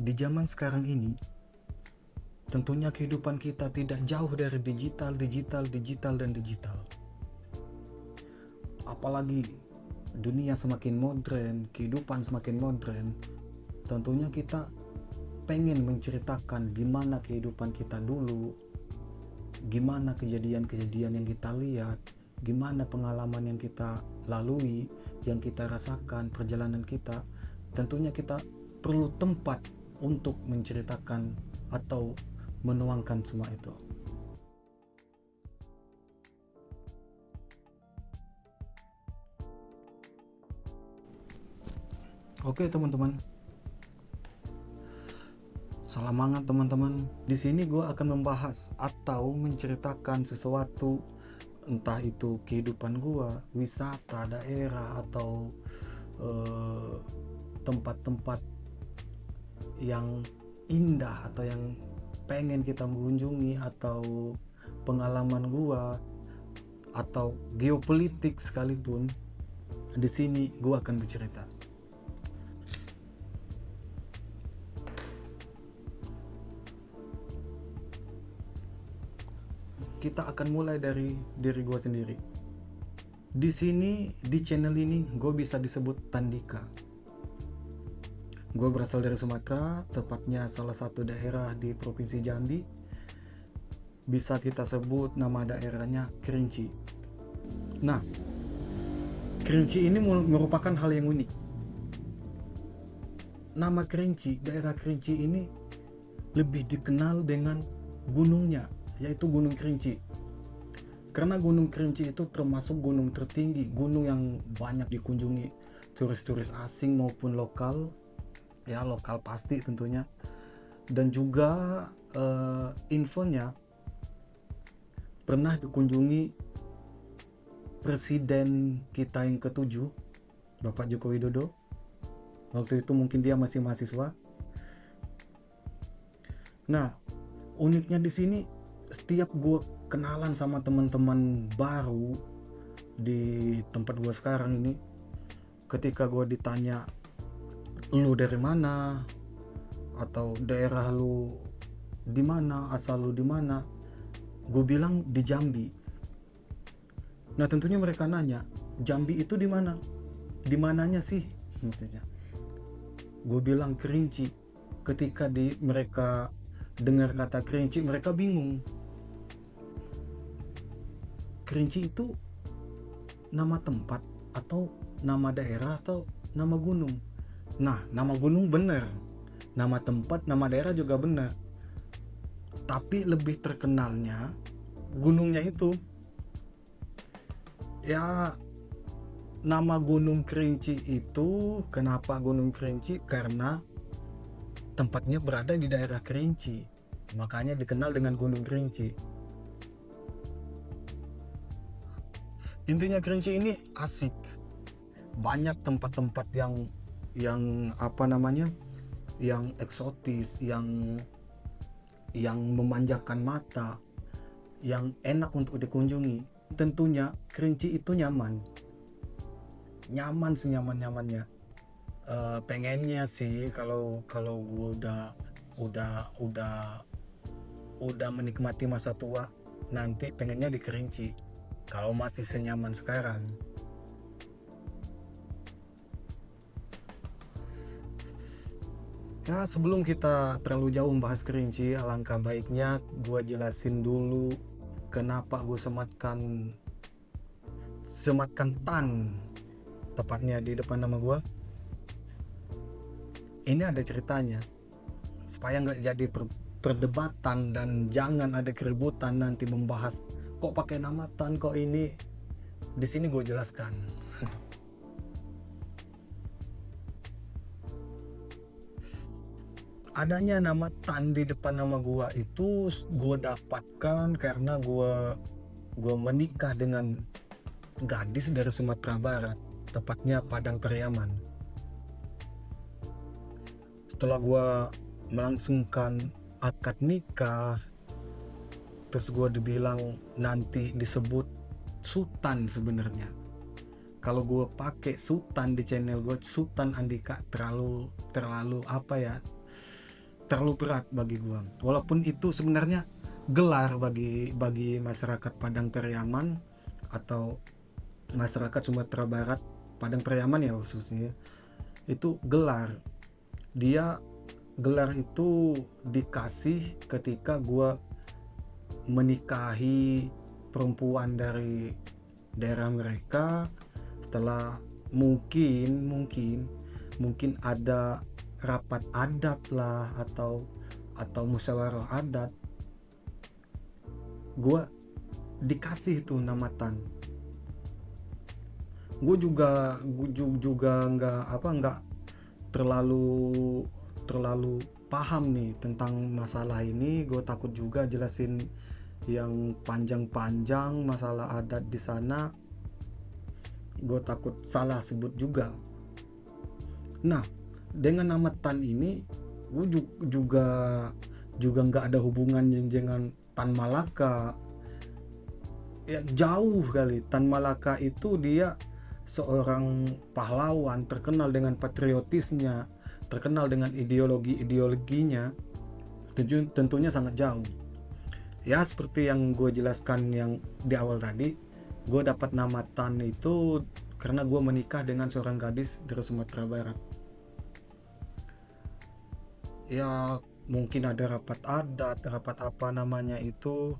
Di zaman sekarang ini, tentunya kehidupan kita tidak jauh dari digital. Apalagi dunia semakin modern, kehidupan semakin modern, tentunya kita pengen menceritakan gimana kehidupan kita dulu, gimana kejadian-kejadian yang kita lihat, gimana pengalaman yang kita lalui, yang kita rasakan, perjalanan kita. Tentunya kita perlu tempat untuk menceritakan atau menuangkan semua itu. Oke teman-teman, semangat teman-teman. Di sini gue akan membahas atau menceritakan sesuatu, entah itu kehidupan gue, wisata daerah, atau tempat-tempat yang indah atau yang pengen kita mengunjungi, atau pengalaman gua, atau geopolitik sekalipun. Di sini gua akan bercerita. Kita akan mulai dari diri gua sendiri. Di sini, di channel ini, gue bisa disebut Tandika. Gue berasal dari Sumatera, tepatnya salah satu daerah di Provinsi Jambi. Bisa kita sebut nama daerahnya Kerinci. Nah, Kerinci ini merupakan hal yang unik. Nama Kerinci, daerah Kerinci ini lebih dikenal dengan gunungnya, yaitu Gunung Kerinci. Karena Gunung Kerinci itu termasuk gunung tertinggi, gunung yang banyak dikunjungi turis-turis asing maupun lokal. Ya, lokal pasti tentunya. Dan juga infonya pernah dikunjungi Presiden kita yang ke-7, Bapak Joko Widodo. Waktu itu mungkin dia masih mahasiswa. Nah, uniknya di sini, setiap gue kenalan sama teman-teman baru di tempat gue sekarang ini, ketika gue ditanya, lu dari mana, atau daerah lu di mana, asal lu di mana, gue bilang di Jambi. Nah, tentunya mereka nanya, Jambi itu di mana? Di mananya sih? Tentunya. Gue bilang Kerinci. Ketika mereka dengar kata Kerinci, mereka bingung. Kerinci itu nama tempat atau nama daerah atau nama gunung? Nah, nama gunung benar, nama tempat, nama daerah juga benar. Tapi lebih terkenalnya gunungnya itu. Ya, nama Gunung Kerinci itu, kenapa Gunung Kerinci? Karena tempatnya berada di daerah Kerinci, makanya dikenal dengan Gunung Kerinci. Intinya Kerinci ini asik, banyak tempat-tempat yang apa namanya, yang eksotis, yang memanjakan mata, yang enak untuk dikunjungi. Tentunya Kerinci itu nyaman senyaman-nyamannya. Pengennya sih kalau gue udah menikmati masa tua, nanti pengennya di Kerinci kalau masih senyaman sekarang. Ya, sebelum kita terlalu jauh membahas Kerinci, alangkah baiknya gue jelasin dulu kenapa gue sematkan Tan, tepatnya di depan nama gue. Ini ada ceritanya, supaya nggak jadi perdebatan dan jangan ada keributan nanti membahas kok pakai nama Tan, kok ini. Di sini gue jelaskan. Adanya nama Tan di depan nama gue itu gue dapatkan karena gue menikah dengan gadis dari Sumatera Barat, tepatnya Padang Pariaman. Setelah gue melangsungkan akad nikah, terus gue dibilang nanti disebut Sultan. Sebenarnya kalau gue pakai Sultan di channel gue, Sultan Andika, terlalu apa ya, terlalu berat bagi gua, walaupun itu sebenarnya gelar bagi masyarakat Padang Pariaman atau masyarakat Sumatera Barat, Padang Pariaman ya khususnya, itu gelar. Dia gelar itu dikasih ketika gua menikahi perempuan dari daerah mereka, setelah mungkin ada rapat adat lah atau musyawarah adat, gue dikasih tuh nama Tan. Gue juga nggak terlalu paham nih tentang masalah ini. Gue takut juga jelasin yang panjang-panjang masalah adat di sana, gue takut salah sebut juga. Nah, dengan nama Tan ini gue juga nggak ada hubungan dengan Tan Malaka ya, jauh kali. Tan Malaka itu dia seorang pahlawan terkenal dengan patriotisnya, terkenal dengan ideologinya, tentunya sangat jauh ya. Seperti yang gue jelaskan yang di awal tadi, gue dapat nama Tan itu karena gue menikah dengan seorang gadis dari Sumatera Barat. Ya mungkin ada rapat adat, rapat apa namanya itu,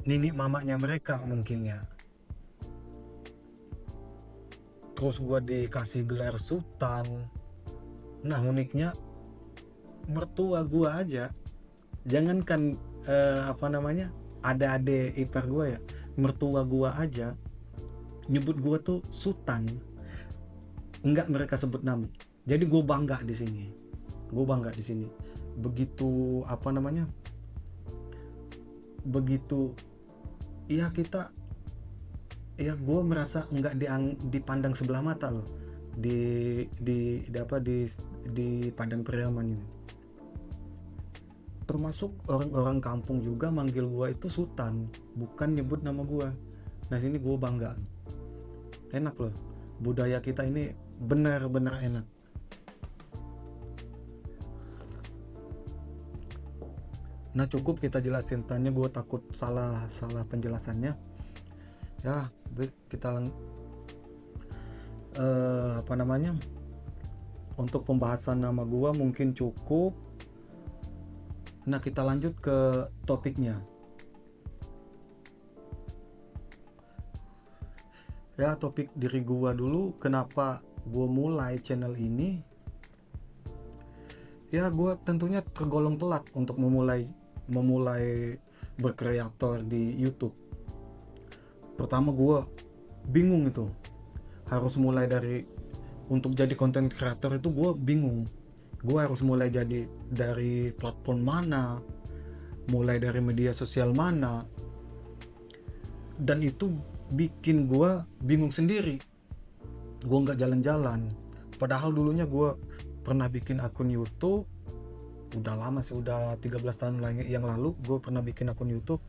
nini mamanya mereka mungkin ya. Terus gue dikasih gelar sultan. Nah uniknya mertua gue aja, jangankan ada adik ipar gue ya, mertua gue aja nyebut gue tuh sultan, enggak mereka sebut nama. Jadi gue bangga di sini. Begitu begitu ya, gue merasa enggak dipandang sebelah mata loh di Padang Pariaman ini. Termasuk orang-orang kampung juga manggil gue itu sultan, bukan nyebut nama gue. Nah sini gue bangga, enak loh, budaya kita ini benar-benar enak. Nah cukup kita jelasin, tanya gue takut salah penjelasannya ya. Kita untuk pembahasan nama gue mungkin cukup. Nah kita lanjut ke topiknya ya. Topik diri gue dulu, kenapa gue mulai channel ini ya. Gue tentunya tergolong telat untuk memulai berkreator di YouTube. Pertama gue bingung itu harus mulai untuk jadi content creator itu gue bingung. Gue harus mulai dari platform mana, mulai dari media sosial mana, dan itu bikin gue bingung sendiri. Gue nggak jalan-jalan, padahal dulunya gue pernah bikin akun YouTube. Udah lama sih, udah 13 tahun yang lalu gue pernah bikin akun YouTube,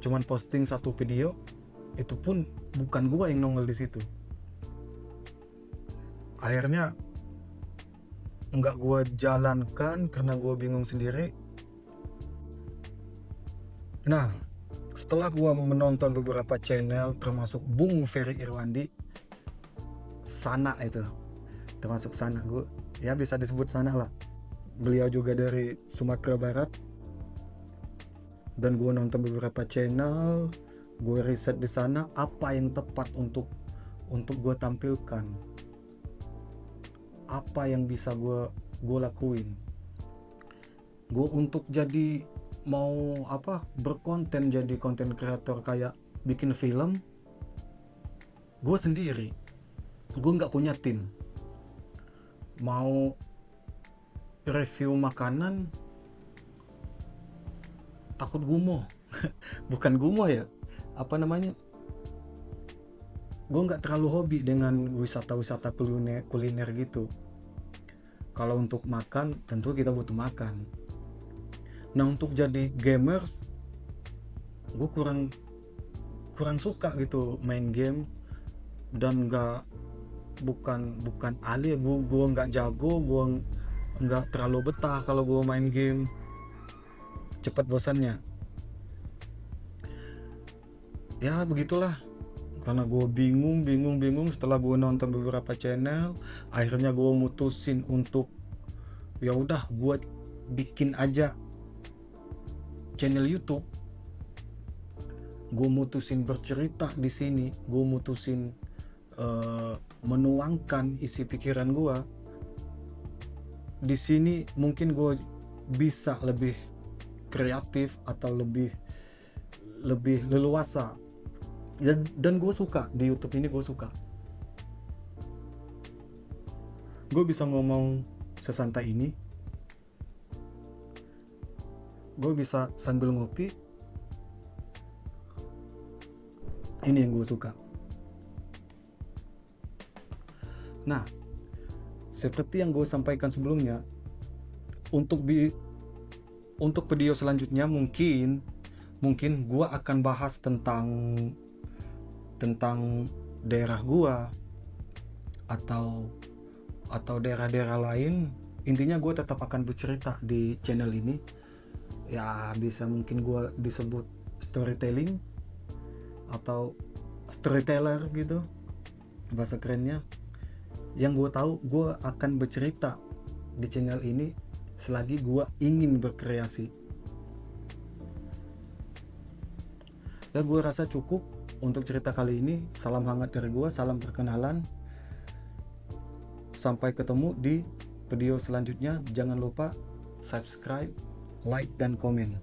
cuman posting satu video, itu pun bukan gue yang nongol di situ. Akhirnya nggak gue jalankan karena gue bingung sendiri. Nah setelah gue menonton beberapa channel termasuk Bung Ferry Irwandi, Sana itu termasuk Sana, gue ya bisa disebut Sana lah, beliau juga dari Sumatera Barat. Dan gue nonton beberapa channel, gue riset di sana apa yang tepat untuk gue tampilkan, apa yang bisa gue lakuin. Gue untuk jadi berkonten, jadi konten kreator kayak bikin film, gue sendiri, gue nggak punya tim. Mau review makanan takut gumoh bukan gumoh ya, gue nggak terlalu hobi dengan wisata kuliner gitu. Kalau untuk makan tentu kita butuh makan. Nah untuk jadi gamer gue kurang suka gitu main game, dan bukan ahli, gue nggak jago, nggak terlalu betah kalau gue main game, cepat bosannya. Ya begitulah, karena gue bingung setelah gue nonton beberapa channel, akhirnya gue mutusin untuk ya udah gue bikin aja channel YouTube. Gue mutusin bercerita di sini, gue mutusin menuangkan isi pikiran gue di sini. Mungkin gue bisa lebih kreatif atau lebih leluasa, dan gue suka di YouTube ini. Gue bisa ngomong sesantai ini, gue bisa sambil ngopi. Ini yang gue suka. Nah, seperti yang gue sampaikan sebelumnya, untuk video selanjutnya mungkin gue akan bahas tentang daerah gue atau daerah-daerah lain. Intinya gue tetap akan bercerita di channel ini. Ya bisa mungkin gue disebut storytelling atau storyteller gitu bahasa kerennya. Yang gue tahu, gue akan bercerita di channel ini selagi gue ingin berkreasi. Ya gue rasa cukup untuk cerita kali ini. Salam hangat dari gue, salam perkenalan. Sampai ketemu di video selanjutnya. Jangan lupa subscribe, like, dan komen.